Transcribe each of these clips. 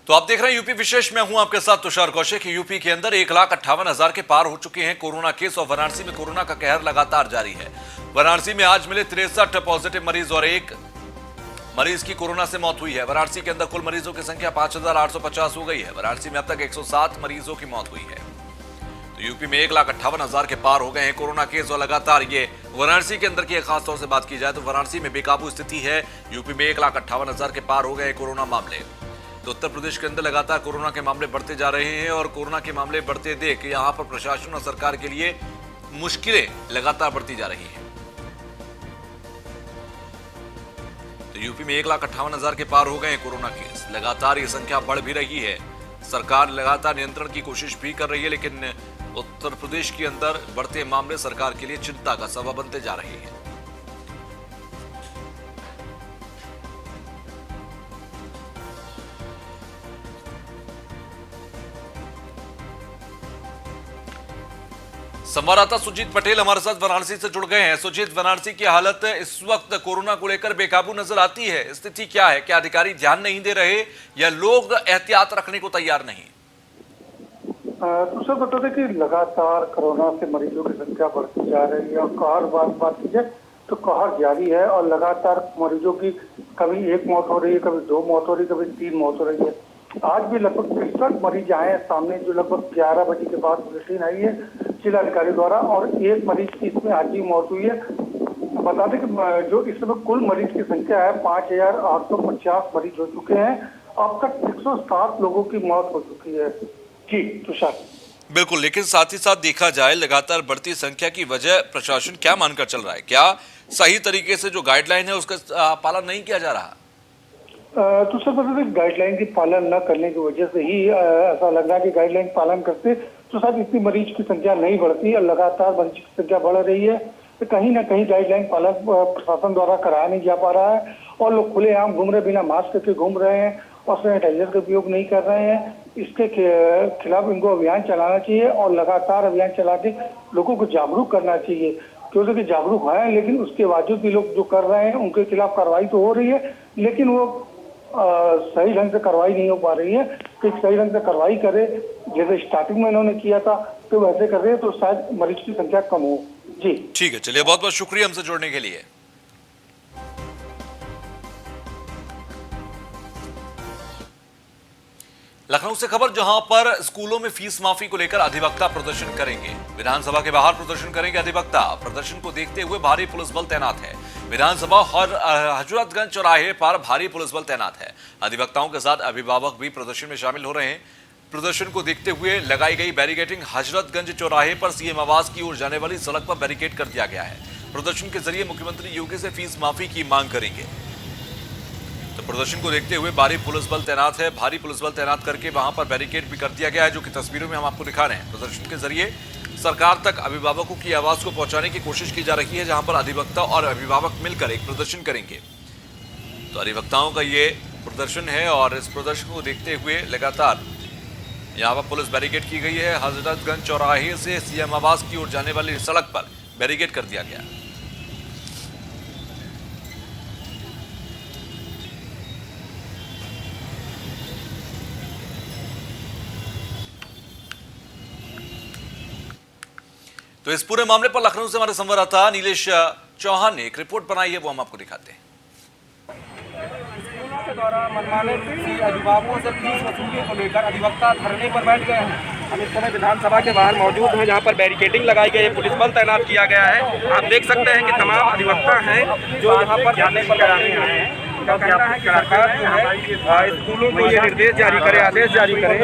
तो आप देख रहे हैं यूपी विशेष में हूं आपके साथ तुषार कौशिक। यूपी के अंदर 1,58,000 के पार हो चुके हैं कोरोना केस और वाराणसी में कोरोना का कहर लगातार जारी है। वाराणसी में आज मिले 63 पॉजिटिव मरीज और एक मरीज की कोरोना से मौत हुई है। वाराणसी के अंदर कुल मरीजों की संख्या 5,850 हो गई है। वाराणसी में अब तक 107 मरीजों की मौत हुई है। तो यूपी में 1,58,000 के पार हो गए हैं कोरोना केस और लगातार ये वाराणसी के अंदर की खास तौर से बात की जाए तो वाराणसी में बेकाबू स्थिति है। यूपी में 1,58,000 के पार हो गए कोरोना मामले। तो उत्तर प्रदेश के अंदर लगातार कोरोना के मामले बढ़ते जा रहे हैं और कोरोना के मामले बढ़ते देख यहां पर प्रशासन और सरकार के लिए मुश्किलें लगातार बढ़ती जा रही हैं। तो यूपी में 1,58,000 के पार हो गए कोरोना केस। लगातार ये संख्या बढ़ भी रही है। सरकार लगातार नियंत्रण की कोशिश भी कर रही है, लेकिन उत्तर प्रदेश के अंदर बढ़ते मामले सरकार के लिए चिंता का सबब बनते जा रहे हैं। संवाददाता सुजीत पटेल हमारे साथ वाराणसी से जुड़ गए हैं। सुजीत, वाराणसी की हालत इस वक्त कोरोना को लेकर बेकाबू नजर आती है, स्थिति क्या है? क्या अधिकारी ध्यान नहीं दे रहे या लोग एहतियात रखने को तैयार नहीं? तो सर बता दें कि लगातार कोरोना से मरीजों की संख्या बढ़ती जा रही है और कहर बात की जाए तो कहर जारी है और लगातार मरीजों की कभी 1 मौत हो रही है, कभी 2 मौत हो रही है, कभी 3 मौत हो रही है। आज भी लगभग 63 मरीज आए हैं सामने, जो लगभग 11 बजे के बाद बुलेटिन आई है जिला अधिकारी द्वारा, और 1 मरीज की इसमें आज ही मौत हुई है। बता दें कि जो इस समय कुल मरीज की संख्या है 5,850 मरीज हो चुके हैं। अब तक 107 लोगों की मौत हो चुकी है। जी तुषार। बिल्कुल, लेकिन साथ ही साथ देखा जाए लगातार बढ़ती संख्या की वजह प्रशासन क्या मानकर चल रहा है? क्या सही तरीके से जो गाइडलाइन है उसका पालन नहीं किया जा रहा? तो सर बता दें गाइडलाइन की पालन न करने की वजह से ही ऐसा लग रहा है कि गाइडलाइन पालन करते तो शायद इतनी मरीज की संख्या नहीं बढ़ती और लगातार मरीज की संख्या बढ़ रही है। तो कहीं ना कहीं गाइडलाइन पालन प्रशासन द्वारा कराया नहीं जा पा रहा है और लोग खुलेआम घूम रहे, बिना मास्क के घूम रहे हैं और सैनिटाइजर का उपयोग नहीं कर रहे हैं। इसके खिलाफ इनको अभियान चलाना चाहिए और लगातार अभियान चला के लोगों को जागरूक करना चाहिए, क्योंकि जागरूक है लेकिन उसके बावजूद भी लोग जो कर रहे हैं उनके खिलाफ कार्रवाई तो हो रही है, लेकिन वो सही ढंग से कार्रवाई नहीं हो पा रही है। कि सही ढंग से कार्रवाई करे जैसे स्टार्टिंग में इन्होंने किया था तो वैसे कर रहे हैं तो शायद मरीज की संख्या कम हो। जी ठीक है, चलिए बहुत बहुत शुक्रिया हमसे जुड़ने के लिए। लखनऊ से खबर, जहां पर स्कूलों में फीस माफी को लेकर अधिवक्ता प्रदर्शन करेंगे। विधानसभा के बाहर प्रदर्शन करेंगे अधिवक्ता। प्रदर्शन को देखते हुए भारी पुलिस बल तैनात है। विधानसभा और हजरतगंज चौराहे पर भारी पुलिस बल तैनात है। अधिवक्ताओं के साथ अभिभावक भी प्रदर्शन में शामिल हो रहे हैं। प्रदर्शन को देखते हुए लगाई गई बैरिकेडिंग। हजरतगंज चौराहे पर सीएम आवास की ओर जाने वाली सड़क पर बैरिकेड कर दिया गया है। प्रदर्शन के जरिए मुख्यमंत्री योगी से फीस माफी की मांग करेंगे। तो प्रदर्शन को देखते हुए भारी पुलिस बल तैनात है। भारी पुलिस बल तैनात करके वहां पर बैरिकेड भी कर दिया गया है, जो कि तस्वीरों में हम आपको दिखा रहे हैं। प्रदर्शन के जरिए सरकार तक अभिभावकों की आवाज को पहुंचाने की कोशिश की जा रही है, जहां पर अधिवक्ता और अभिभावक मिलकर एक प्रदर्शन करेंगे। तो अधिवक्ताओं का ये प्रदर्शन है और इस प्रदर्शन को देखते हुए लगातार यहाँ पर पुलिस बैरिकेड की गई है। हजरतगंज चौराहे से सीएम आवास की ओर जाने वाली सड़क पर बैरिकेड कर दिया गया। तो इस पूरे मामले पर लखनऊ से हमारे संवाददाता नीलेश चौहान ने एक रिपोर्ट बनाई है, वो हम आपको दिखाते हैं। स्कूलों के द्वारा मनमाने अभिभावकों से फीस वसूली को लेकर अधिवक्ता धरने पर बैठ गए हैं। हम इस समय विधानसभा के बाहर मौजूद हैं, जहां पर बैरिकेडिंग लगाई गई है, पुलिस बल तैनात किया गया है। आप देख सकते हैं कि तमाम अधिवक्ता हैं जो यहाँ पर धरने पर कराने आए हैं। उनका कहना है कि सरकार जो है स्कूलों को ये निर्देश जारी करे, आदेश जारी करे,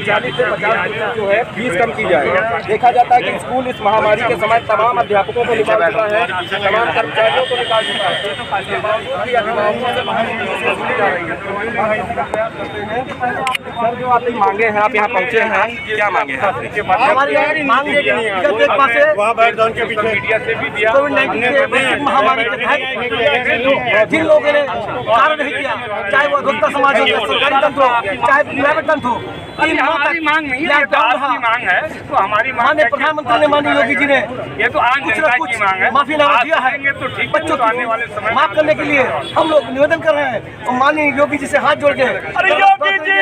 40 से 50% जो है फीस कम की जाए। देखा जाता है कि स्कूल इस महामारी के समय तमाम अध्यापकों को निकाल चुका है, तमाम कर्मचारियों को निकाल चुका है। अभिभावकों से फीस वसूली जा रही है। सर, जो आपकी मांगे हैं, आप यहाँ पहुँचे हैं, क्या मांगे हैं? हमारी मांग ये कि कोविड-19 महामारी के तहत जिन लोगों ने कार्य नहीं किया, चाहे वो अधिवक्ता समाज हो, सरकारी तंत्र हो, चाहे प्राइवेट तंत्र हो, हमारी मांग नहीं है, तो आपकी मांग है। तो हमारी मांग प्रधानमंत्री ने माननीय योगी जी ने ये तो आम जनता की मांग है, माफीनामा दिया है। तो ठीक, बच्चों तो आने वाले समय माफ करने के लिए हम लोग निवेदन कर रहे हैं और माननीय योगी जी से हाथ जोड़ के योगी जी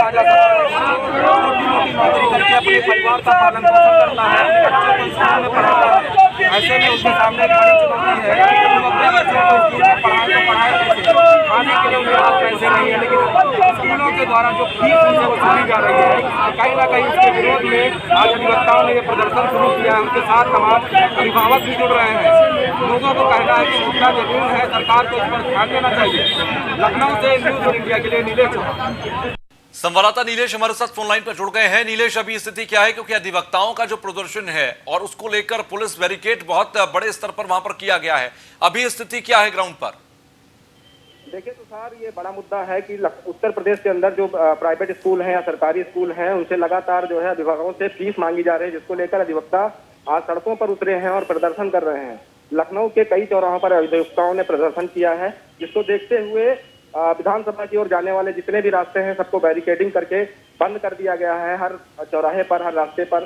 राजा छोटी मोटी नौकरी करके अपने परिवार का पालन पोषण करता है, अपने बच्चों को स्कूल में पढ़ाता है। ऐसे में उसके सामने एक बड़ी चुनौती है कि वो अपने बच्चों को स्कूल में पढ़ाए कैसे, खाने के लिए उनके पास पैसे नहीं है, लेकिन स्कूलों के द्वारा जो फीस उनसे वसूली जा रही है, कहीं ना कहीं उसके विरोध में आज अधिवक्ताओं ने ये प्रदर्शन शुरू किया है। उनके साथ तमाम अभिभावक भी जुड़ रहे हैं। लोगों को कहना है कि मुद्दा जरूर है, सरकार को इस पर ध्यान देना चाहिए। लखनऊ से न्यूज़ और इंडिया के लिए नीलेश चौहान। संवाददाता नीलेश हमारे साथ फोन लाइन पर जुड़ गए हैं। नीलेश, अभी स्थिति क्या है, क्योंकि अधिवक्ताओं का जो प्रदर्शन है और उसको लेकर पुलिस बैरिकेड बहुत बड़े स्तर पर वहां पर किया गया है, अभी स्थिति क्या है ग्राउंड पर? देखिए तो सर, ये बड़ा मुद्दा है कि उत्तर प्रदेश के अंदर जो प्राइवेट स्कूल हैं या सरकारी स्कूल हैं, उनसे लगातार जो है अभिभावकों से फीस मांगी जा रही है, जिसको लेकर अधिवक्ता आज सड़कों पर उतरे हैं और प्रदर्शन कर रहे हैं। लखनऊ के कई चौराहों पर अधिवक्ताओं ने प्रदर्शन किया है, जिसको देखते हुए विधानसभा की ओर जाने वाले जितने भी रास्ते हैं सबको बैरिकेडिंग करके बंद कर दिया गया है। हर चौराहे पर, हर रास्ते पर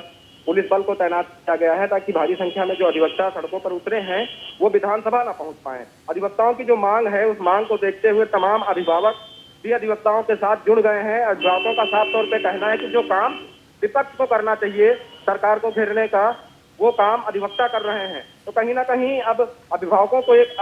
पुलिस बल को तैनात किया गया है, ताकि भारी संख्या में जो अधिवक्ता सड़कों पर उतरे हैं वो विधानसभा ना पहुंच पाए। अधिवक्ताओं की जो मांग है, उस मांग को देखते हुए तमाम अभिभावक भी अधिवक्ताओं के साथ जुड़ गए हैं। अभिभावकों का साफ तौर पर कहना है कि जो काम विपक्ष को करना चाहिए, सरकार को घेरने का, वो काम अधिवक्ता कर रहे हैं। तो कहीं ना कहीं अब अभिभावकों को एक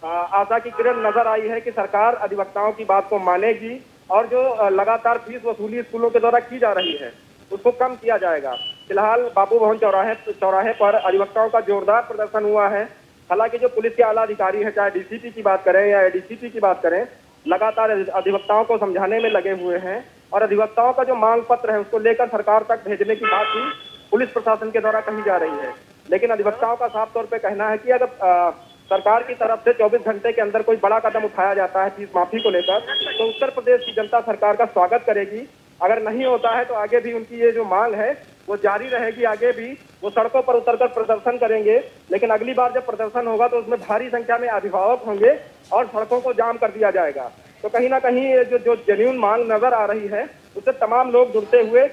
आशा की किरण नजर आई है कि सरकार अधिवक्ताओं की बात को मानेगी और जो लगातार फीस वसूली स्कूलों के द्वारा की जा रही है उसको कम किया जाएगा। फिलहाल बापू भवन चौराहे पर अधिवक्ताओं का जोरदार प्रदर्शन हुआ है। हालांकि जो पुलिस के आला अधिकारी हैं, चाहे डीसीपी की बात करें या एडीसीपी की बात करें, लगातार अधिवक्ताओं को समझाने में लगे हुए हैं और अधिवक्ताओं का जो मांग पत्र है उसको लेकर सरकार तक भेजने की बात भी पुलिस प्रशासन के द्वारा कही जा रही है। लेकिन अधिवक्ताओं का साफ तौर पर कहना है कि अगर सरकार की तरफ से 24 घंटे के अंदर कोई बड़ा कदम उठाया जाता है फीस माफी को लेकर, तो उत्तर प्रदेश की जनता सरकार का स्वागत करेगी। अगर नहीं होता है तो आगे भी उनकी ये जो मांग है वो जारी रहेगी, आगे भी वो सड़कों पर उतरकर प्रदर्शन करेंगे। लेकिन अगली बार जब प्रदर्शन होगा तो उसमें भारी संख्या में अभिभावक होंगे और सड़कों को जाम कर दिया जाएगा। तो कहीं ना कहीं ये जो जेन्युइन मांग नजर आ रही है उससे तमाम लोग जुड़ते हुए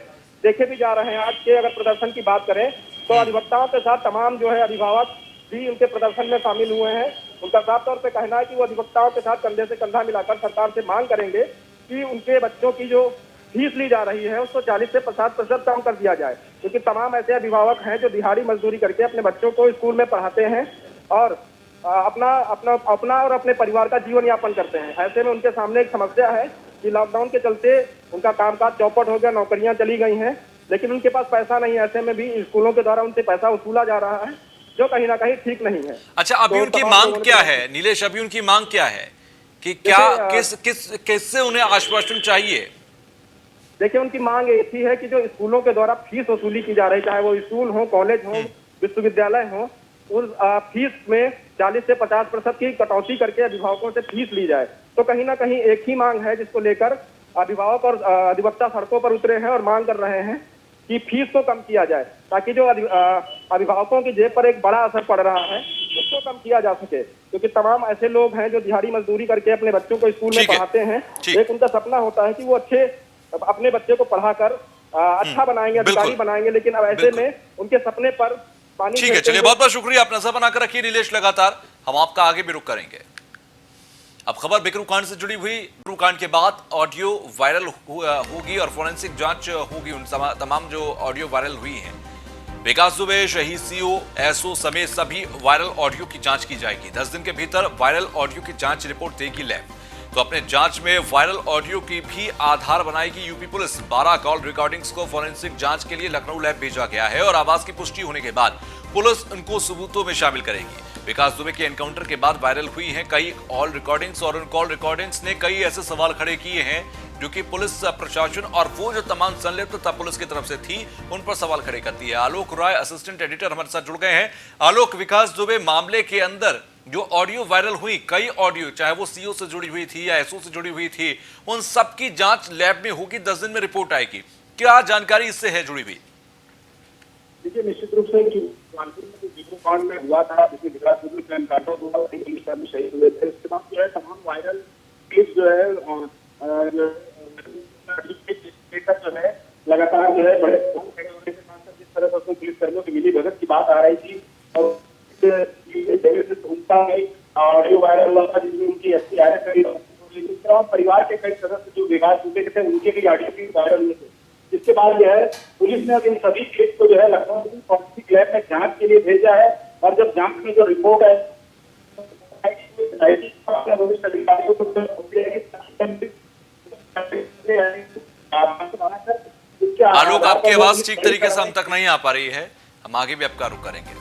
देखे भी जा रहे हैं। आज के अगर प्रदर्शन की बात करें तो अधिवक्ताओं के साथ तमाम जो है अभिभावक भी उनके प्रदर्शन में शामिल हुए हैं। उनका साफ तौर पे कहना है कि वो अधिवक्ताओं के साथ कंधे से कंधा मिलाकर सरकार से मांग करेंगे कि उनके बच्चों की जो फीस ली जा रही है उसको 40 से 50% कम कर दिया जाए, क्योंकि तमाम ऐसे अभिभावक हैं जो दिहाड़ी मजदूरी करके अपने बच्चों को स्कूल में पढ़ाते हैं और अपना और अपने परिवार का जीवन यापन करते हैं। ऐसे में उनके सामने एक समस्या है कि लॉकडाउन के चलते उनका कामकाज चौपट हो गया, नौकरियां चली गई हैं, लेकिन उनके पास पैसा नहीं है। ऐसे में भी स्कूलों के द्वारा उनसे पैसा वसूला जा रहा है, जो कहीं ना कहीं ठीक नहीं है। अच्छा, अभी उनकी मांग क्या है नीलेश? अभी उनकी मांग क्या है कि क्या किससे उन्हें आश्वासन चाहिए? देखिए, उनकी मांग एक ही है कि जो स्कूलों के द्वारा फीस वसूली की जा रही, चाहे वो स्कूल हो, कॉलेज हो, विश्वविद्यालय हो, उस फीस में 40 से 50% की कटौती करके अभिभावकों से फीस ली जाए। तो कहीं ना कहीं एक ही मांग है जिसको लेकर अभिभावक और अधिवक्ता सड़कों पर उतरे हैं और मांग कर रहे हैं कि फीस को कम किया जाए, ताकि जो अभिभावकों की जेब पर एक बड़ा असर पड़ रहा है उसको कम किया जा सके। क्योंकि तमाम ऐसे लोग हैं जो दिहाड़ी मजदूरी करके अपने बच्चों को स्कूल में पढ़ाते हैं। एक उनका सपना होता है कि वो अपने बच्चे को पढ़ाकर अच्छा बनाएंगे, अधिकारी बनाएंगे, लेकिन अब ऐसे में उनके सपने पर पानी। ठीक है, चलिए, बहुत बहुत शुक्रिया। आप नजर बनाकर रखिए नीलेश, लगातार हम आपका आगे भी रुख करेंगे। अब खबर बिकरू कांड से जुड़ी हुई। बिकरू कांड के बाद ऑडियो वायरल होगी और फोरेंसिक जांच होगी उन तमाम जो ऑडियो वायरल हुई हैं। विकास दुबे, शहीद सीओ, एसओ समेत सभी वायरल ऑडियो की जांच की जाएगी। 10 दिन के भीतर वायरल ऑडियो की जांच रिपोर्ट देगी लैब। तो अपने जांच में वायरल ऑडियो की भी आधार बनाएगी यूपी पुलिस। 12 कॉल रिकॉर्डिंग्स को फोरेंसिक जांच के लिए लखनऊ लैब भेजा गया है और आवाज की पुष्टि होने के बाद पुलिस उनको सबूतों में शामिल करेगी। विकास दुबे के एनकाउंटर के बाद वायरल हुई हैं कई कॉल रिकॉर्डिंग्स और उन कॉल रिकॉर्डिंग्स ने कई ऐसे सवाल खड़े किए हैं जो कि पुलिस प्रशासन और वो जो तमाम संलिप्तता पुलिस की तरफ से थी उन पर सवाल खड़े करती है। आलोक राय, असिस्टेंट एडिटर, हमारे साथ जुड़ गए हैं। आलोक, विकास दुबे मामले के अंदर जो ऑडियो वायरल हुई, कई ऑडियो, चाहे वो सीओ से जुड़ी हुई थी या एसओ से जुड़ी हुई थी, उन सब की जांच लैब में होगी। 10 दिन में रिपोर्ट आएगी। क्या जानकारी इससे है जुड़ी हुई? देखिए, निश्चित रूप से कानपुर में बिकरू कांड में हुआ था, जिसमें विकास दुबे का एनकाउंटर हुआ, पुलिस शहीद हुए थे। इसके बाद जो है तमाम वायरल क्लिप जो है लगातार जो है बड़े जिस तरह से उसमें पुलिसकर्मियों की मिली भगत की बात आ रही थी और उनका ऑडियो वायरल हुआ था जिसमें उनकी एफआईआर इसके अलावा परिवार के कई सदस्य जो विकास दुबे के थे उनके भी ऑडियो भी वायरल हुए थे, जिसके बाद जो है पुलिस ने अब इन सभी केस को जो है लखनऊ की फॉरेंसिक लैब में जांच के लिए भेजा है। और जब जांच में जो रिपोर्ट है आलोक, आपकी आवाज ठीक तरीके से हम तक नहीं आ पा रही है, हम आगे भी आपका रुख करेंगे।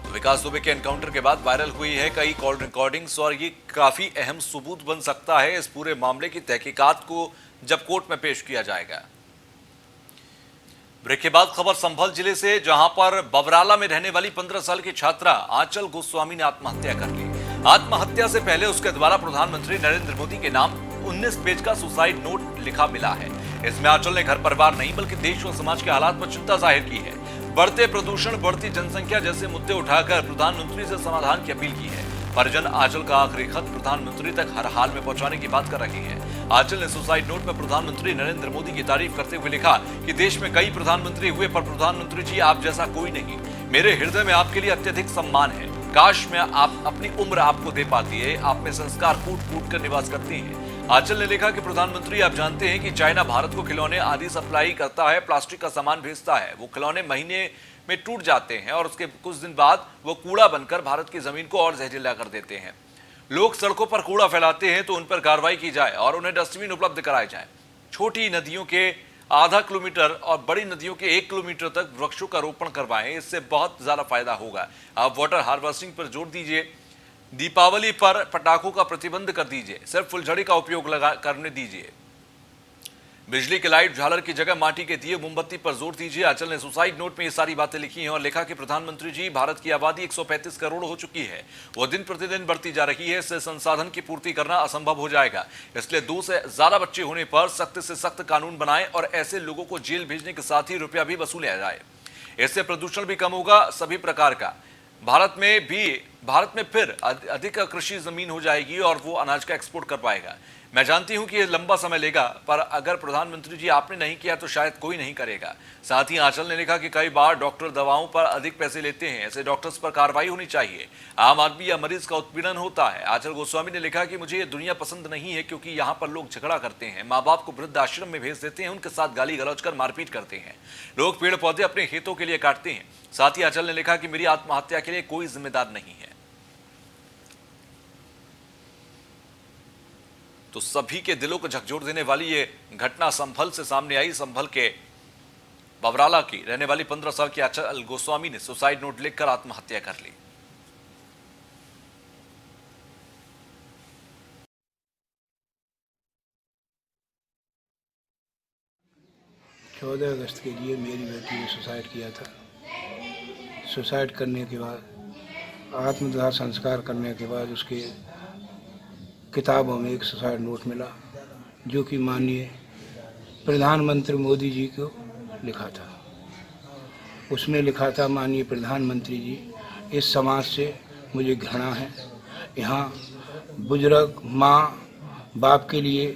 तो विकास दुबे के एनकाउंटर के बाद वायरल हुई है कई कॉल रिकॉर्डिंग्स और ये काफी अहम सबूत बन सकता है इस पूरे मामले की तहकीकात को जब कोर्ट में पेश किया जाएगा। ब्रेक के बाद खबर संभल जिले से, जहां पर बबराला में रहने वाली 15 साल की छात्रा आंचल गोस्वामी ने आत्महत्या कर ली। आत्महत्या से पहले उसके द्वारा प्रधानमंत्री नरेंद्र मोदी के नाम 19 पेज का सुसाइड नोट लिखा मिला है। इसमें आंचल ने घर परिवार नहीं बल्कि देश और समाज के हालात पर चिंता जाहिर की है। बढ़ते प्रदूषण, बढ़ती जनसंख्या जैसे मुद्दे उठाकर प्रधानमंत्री से समाधान की अपील की है। परिजन आंचल का आखिरी खत प्रधानमंत्री तक हर हाल में पहुंचाने की बात कर रहे हैं। आंचल ने सुसाइड नोट में प्रधानमंत्री नरेंद्र मोदी की तारीफ करते हुए लिखा कि देश में कई प्रधानमंत्री हुए पर प्रधानमंत्री जी आप जैसा कोई नहीं। मेरे हृदय में आपके लिए अत्यधिक सम्मान है। काश मैं आप अपनी उम्र आपको दे पाती है। आप में संस्कार फूट फूट कर निवास करते हैं। आंचल ने लिखा कि प्रधानमंत्री आप जानते हैं कि चाइना भारत को खिलौने आदि सप्लाई करता है, प्लास्टिक का सामान भेजता है। वो खिलौने महीने में टूट जाते हैं और उसके कुछ दिन बाद वो कूड़ा बनकर भारत की जमीन को और जहरीला कर देते हैं। लोग सड़कों पर कूड़ा फैलाते हैं तो उन पर कार्रवाई की जाए और उन्हें डस्टबिन उपलब्ध कराए जाए। छोटी नदियों के आधा किलोमीटर और बड़ी नदियों के 1 किलोमीटर तक वृक्षों का रोपण करवाएं, इससे बहुत ज्यादा फायदा होगा। आप वाटर हार्वेस्टिंग पर जोर दीजिए। दीपावली पर पटाखों का प्रतिबंध कर दीजिए। सिर्फ फुलझड़ी का उपयोग करने दीजिए। बिजली के लाइट झालर की जगह माटी के दिए मोमबत्ती पर जोर दीजिए। आंचल ने सुसाइड नोट में ये सारी बातें लिखी हैं और लिखा कि प्रधानमंत्री जी भारत की आबादी 135 करोड़ हो चुकी है। वो दिन प्रतिदिन बढ़ती जा रही है। इससे संसाधन की पूर्ति करना असंभव हो जाएगा। इसलिए 2 से ज्यादा बच्चे होने पर सख्त से सख्त कानून बनाएं और ऐसे लोगों को जेल भेजने के साथ ही रुपया भी वसूला जाए। इससे प्रदूषण भी कम होगा सभी प्रकार का। भारत में फिर अधिक कृषि जमीन हो जाएगी और वो अनाज का एक्सपोर्ट कर पाएगा। मैं जानती हूं कि ये लंबा समय लेगा, पर अगर प्रधानमंत्री जी आपने नहीं किया तो शायद कोई नहीं करेगा। साथ ही आंचल ने लिखा कि कई बार डॉक्टर दवाओं पर अधिक पैसे लेते हैं। ऐसे डॉक्टर्स पर कार्रवाई होनी चाहिए। आम आदमी या मरीज का उत्पीड़न होता है। आंचल गोस्वामी ने लिखा कि मुझे ये दुनिया पसंद नहीं है क्योंकि यहाँ पर लोग झगड़ा करते हैं, माँ बाप को वृद्ध आश्रम में भेज देते हैं, उनके साथ गाली गलौज कर मारपीट करते हैं, लोग पेड़ पौधे अपने हितों के लिए काटते हैं। साथ ही आंचल ने लिखा कि मेरी आत्महत्या के लिए कोई जिम्मेदार नहीं है। तो सभी के दिलों को झकझोर देने वाली ये घटना संभल से सामने आई। संभल के बबराला की रहने वाली 15 साल की आंचल गोस्वामी ने सुसाइड नोट लिखकर आत्महत्या कर ली। 14 अगस्त के लिए मेरी बेटी ने सुसाइड किया था। सुसाइड करने के बाद आत्मदाह संस्कार करने के बाद उसके किताबों में एक सुसाइड नोट मिला जो कि माननीय प्रधानमंत्री मोदी जी को लिखा था। उसमें लिखा था, माननीय प्रधानमंत्री जी, इस समाज से मुझे घृणा है। यहाँ बुजुर्ग माँ बाप के लिए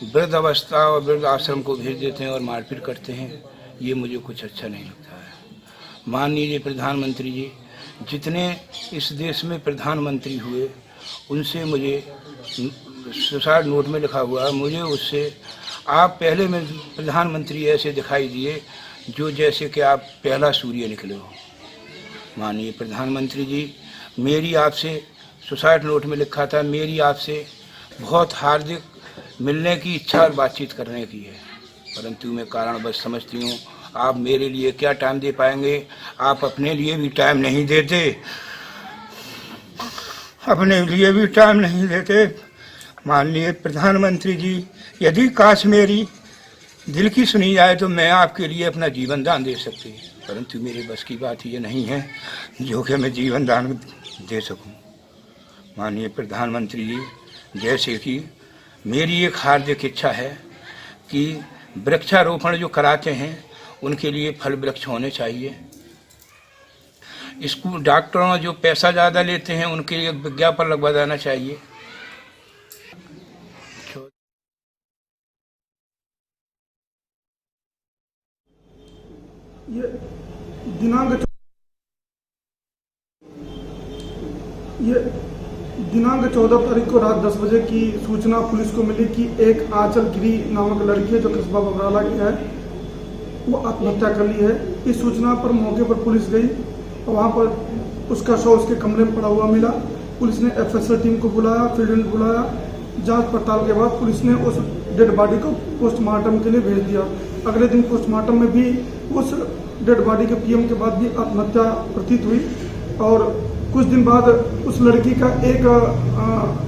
वृद्ध अवस्था और वृद्ध आश्रम को भेज देते हैं और मारपीट करते हैं। ये मुझे कुछ अच्छा नहीं लगता है। माननीय प्रधानमंत्री जी, जितने इस देश में प्रधानमंत्री हुए उनसे मुझे सुसाइड नोट में लिखा हुआ, मुझे उससे आप पहले में प्रधानमंत्री ऐसे दिखाई दिए जो जैसे कि आप पहला सूर्य निकले हो। माननीय प्रधानमंत्री जी, मेरी आपसे सुसाइड नोट में लिखा था, मेरी आपसे बहुत हार्दिक मिलने की इच्छा और बातचीत करने की है, परंतु मैं कारणवश समझती हूँ आप मेरे लिए क्या टाइम दे पाएंगे। आप अपने लिए भी टाइम नहीं देते, अपने लिए भी टाइम नहीं देते। माननीय प्रधानमंत्री जी, यदि काश मेरी दिल की सुनी जाए तो मैं आपके लिए अपना जीवन दान दे सकती, परंतु मेरे बस की बात ये नहीं है जो कि मैं जीवन दान दे सकूं। माननीय प्रधानमंत्री जी, जैसे कि मेरी एक हार्दिक इच्छा है कि वृक्षारोपण जो कराते हैं उनके लिए फल वृक्ष होने चाहिए। स्कूल डॉक्टरों जो पैसा ज़्यादा लेते हैं उनके लिए विज्ञापन लगवा देना चाहिए। ये दिनांक दिनांक 14 तारीख को रात 10 बजे की सूचना पुलिस को मिली कि एक आंचल गिरी नामक लड़की है जो कस्बा बबराला की है, वो आत्महत्या कर ली है। इस सूचना पर मौके पर पुलिस गई और वहाँ पर उसका शव उसके कमरे में पड़ा हुआ मिला। पुलिस ने एफएसएल टीम को बुलाया, फील्ड बुलाया। जांच पड़ताल के बाद पुलिस ने उस डेड बॉडी को पोस्टमार्टम के लिए भेज दिया। अगले दिन पोस्टमार्टम में भी उस डेड बॉडी के पीएम के बाद भी आत्महत्या प्रतीत हुई और कुछ दिन बाद उस लड़की का एक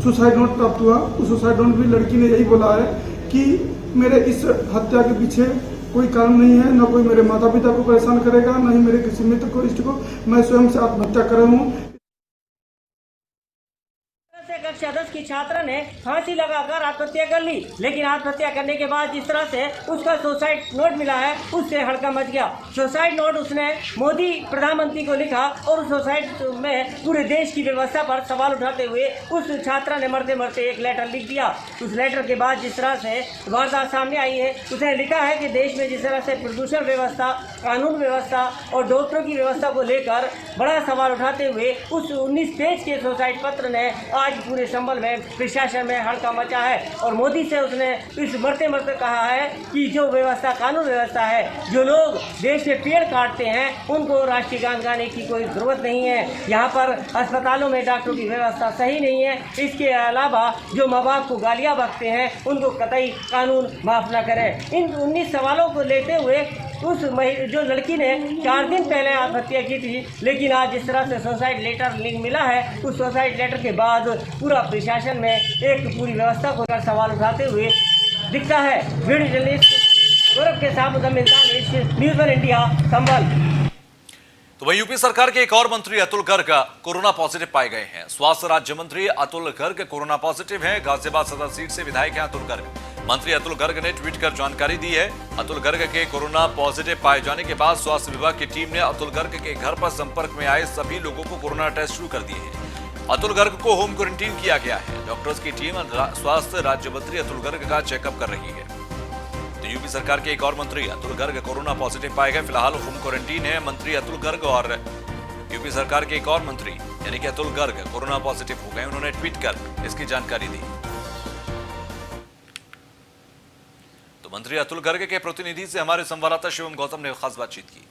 सुसाइड नोट प्राप्त हुआ। उस सुसाइड नोट में लड़की ने यही बोला है कि मेरे इस हत्या के पीछे कोई कारण नहीं है, न कोई मेरे माता पिता को परेशान करेगा, न ही मेरे किसी मित्र को इष्ट को, मैं स्वयं से आत्महत्या कर रहा हूँ। कक्षा 10 की छात्रा ने फांसी लगाकर आत्महत्या कर ली, लेकिन आत्महत्या करने के बाद जिस तरह से उसका सुसाइड नोट मिला है उससे हड़कंप मच गया। सुसाइड नोट उसने मोदी प्रधानमंत्री को लिखा और उस सुसाइड में पूरे देश की व्यवस्था पर सवाल उठाते हुए उस छात्रा ने मरते मरते एक लेटर लिख दिया। उस लेटर के बाद जिस तरह से वारदात सामने आई है, उसने लिखा है कि देश में जिस तरह से प्रदूषण व्यवस्था, कानून व्यवस्था और डॉक्टरों की व्यवस्था को लेकर बड़ा सवाल उठाते हुए उस 19 पेज के सुसाइड पत्र ने आज पूरे संबल में प्रशासन में हड़कंप मचा है और मोदी से उसने इस मरते मरते कहा है कि जो व्यवस्था, कानून व्यवस्था है, जो लोग देश में पेड़ काटते हैं उनको राष्ट्रीय गान गाने की कोई जरूरत नहीं है। यहाँ पर अस्पतालों में डॉक्टरों की व्यवस्था सही नहीं है। इसके अलावा जो माँ बाप को गालियाँ बकते हैं उनको कतई कानून माफ न करे। इन 19 सवालों को लेते हुए उस जो लड़की ने 4 दिन पहले आत्महत्या की थी, लेकिन आज जिस तरह से सुसाइड लेटर लिंक मिला है, उस सुसाइड लेटर के बाद पूरा प्रशासन में एक पूरी व्यवस्था को लेकर सवाल उठाते हुए दिखता है। वीडियो जर्नलिस्ट गौरव के साथ न्यूज़ 1 इंडिया संभल। तो वहीं यूपी सरकार के एक और मंत्री अतुल गर्ग कोरोना पॉजिटिव पाए गए हैं। स्वास्थ्य राज्य मंत्री अतुल गर्ग कोरोना पॉजिटिव हैं। गाजियाबाद सदर सीट से विधायक हैं अतुल गर्ग। मंत्री अतुल गर्ग ने ट्वीट कर जानकारी दी है। अतुल गर्ग के कोरोना पॉजिटिव पाए जाने के बाद स्वास्थ्य विभाग की टीम ने अतुल गर्ग के घर पर संपर्क में आए सभी लोगों को कोरोना टेस्ट शुरू कर दिए हैं। अतुल गर्ग को होम क्वारंटीन किया गया है। डॉक्टर्स की टीम स्वास्थ्य राज्य मंत्री अतुल गर्ग का चेकअप कर रही है। तो यूपी सरकार के एक और मंत्री अतुल गर्ग कोरोना पॉजिटिव पाए गए। फिलहाल होम क्वारंटीन है मंत्री अतुल गर्ग और यूपी सरकार के एक और मंत्री यानी कि अतुल गर्ग कोरोना पॉजिटिव हो गए। उन्होंने ट्वीट कर इसकी जानकारी दी। तो मंत्री अतुल गर्ग के प्रतिनिधि से हमारे संवाददाता शिवम गौतम ने खास बातचीत की।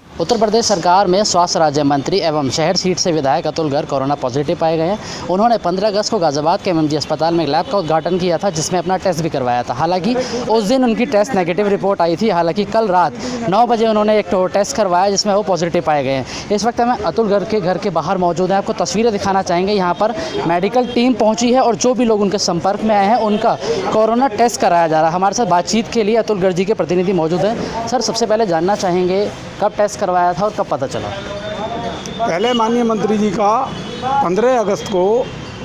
उत्तर प्रदेश सरकार में स्वास्थ्य राज्य मंत्री एवं शहर सीट से विधायक अतुल गर्ग कोरोना पॉजिटिव पाए गए हैं। उन्होंने 15 अगस्त को गाजियाबाद के एमएमजी अस्पताल में एक लैब का उद्घाटन किया था, जिसमें अपना टेस्ट भी करवाया था। हालांकि उस दिन उनकी टेस्ट नेगेटिव रिपोर्ट आई थी। हालांकि कल रात 9 बजे उन्होंने एक टेस्ट करवाया जिसमें वो पॉजिटिव पाए गए हैं। इस वक्त मैं अतुल गर्ग के घर के बाहर मौजूद हैं। आपको तस्वीरें दिखाना चाहेंगे। यहाँ पर मेडिकल टीम पहुँची है और जो भी लोग उनके संपर्क में आए हैं उनका कोरोना टेस्ट कराया जा रहा है। हमारे साथ बातचीत के लिए अतुल गर्ग जी के प्रतिनिधि मौजूद हैं। सर, सबसे पहले जानना चाहेंगे कब टेस्ट करवाया था और कब पता चला? पहले माननीय मंत्री जी का 15 अगस्त को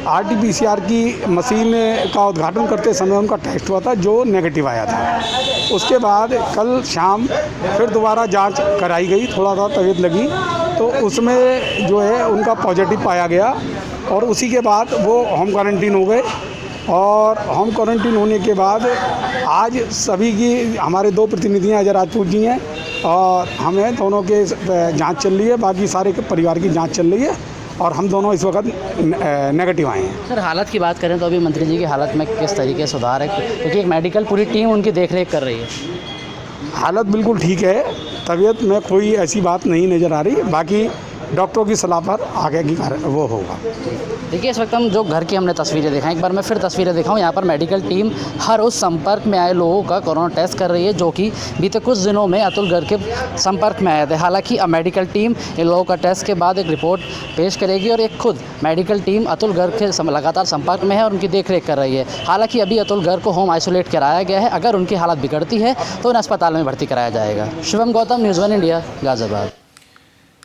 RT-PCR की मशीन का उद्घाटन करते समय उनका टेस्ट हुआ था जो नेगेटिव आया था। उसके बाद कल शाम फिर दोबारा जांच कराई गई, थोड़ा सा तबीयत लगी तो उसमें जो है उनका पॉजिटिव पाया गया और उसी के बाद वो होम क्वारंटीन हो गए। और होम क्वारंटीन होने के बाद आज सभी की हमारे 2 प्रतिनिधि अजय राजपूत जी हैं और हमें दोनों के जांच चल रही है, बाकी सारे के परिवार की जांच चल रही है और हम दोनों इस वक्त नेगेटिव आए हैं। सर, हालत की बात करें तो अभी मंत्री जी की हालत में किस तरीके से सुधार है, क्योंकि एक मेडिकल पूरी टीम उनकी देखरेख कर रही है? हालत बिल्कुल ठीक है, तबीयत में कोई ऐसी बात नहीं नज़र आ रही। बाकी डॉक्टरों की सलाह पर आगे की वो होगा। देखिए, इस वक्त हम जो घर की हमने तस्वीरें दिखाई, एक बार मैं फिर तस्वीरें दिखाऊं। यहाँ पर मेडिकल टीम हर उस संपर्क में आए लोगों का कोरोना टेस्ट कर रही है जो कि बीते कुछ दिनों में अतुल गर्ग के संपर्क में आए थे। हालांकि अब मेडिकल टीम इन लोगों का टेस्ट के बाद एक रिपोर्ट पेश करेगी और एक खुद मेडिकल टीम अतुल गर्ग के लगातार संपर्क में है और उनकी देखरेख कर रही है। हालांकि अभी अतुल गर्ग को होम आइसोलेट कराया गया है। अगर उनकी हालत बिगड़ती है तो उन्हें अस्पताल में भर्ती कराया जाएगा। Shivam Gautam, news 1 India, Ghaziabad.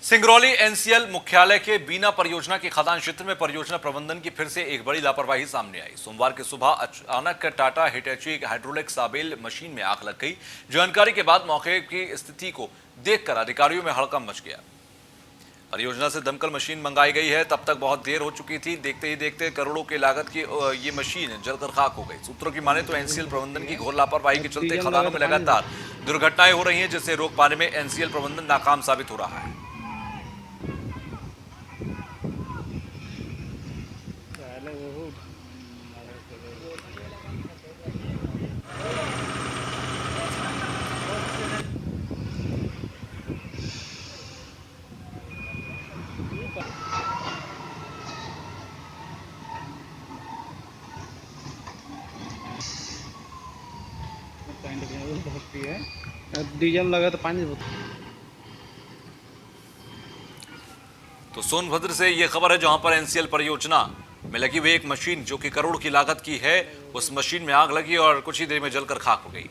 Singrauli NCL मुख्यालय के बीना परियोजना के खदान क्षेत्र में परियोजना प्रबंधन की फिर से एक बड़ी लापरवाही सामने आई। सोमवार की सुबह अचानक टाटा हिटैची हाइड्रोलिक साबेल मशीन में आग लग गई। जानकारी के बाद मौके की स्थिति को देखकर अधिकारियों में हड़कंप मच गया। परियोजना से दमकल मशीन मंगाई गई है, तब तक बहुत देर हो चुकी थी। देखते ही देखते करोड़ों की लागत की ये मशीन जलकर खाक हो गई। सूत्रों की माने तो एनसीएल प्रबंधन की घोर लापरवाही के चलते खदानों में लगातार दुर्घटनाएं हो रही हैं, जिसे रोक पाने में एनसीएल प्रबंधन नाकाम साबित हो रहा है। डीजल लगा तो पानी तो सोनभद्र से ये खबर है जहां पर एनसीएल परियोजना में लगी हुई एक मशीन जो कि करोड़ की लागत की है, उस मशीन में आग लगी और कुछ ही देर में जलकर खाक हो गई।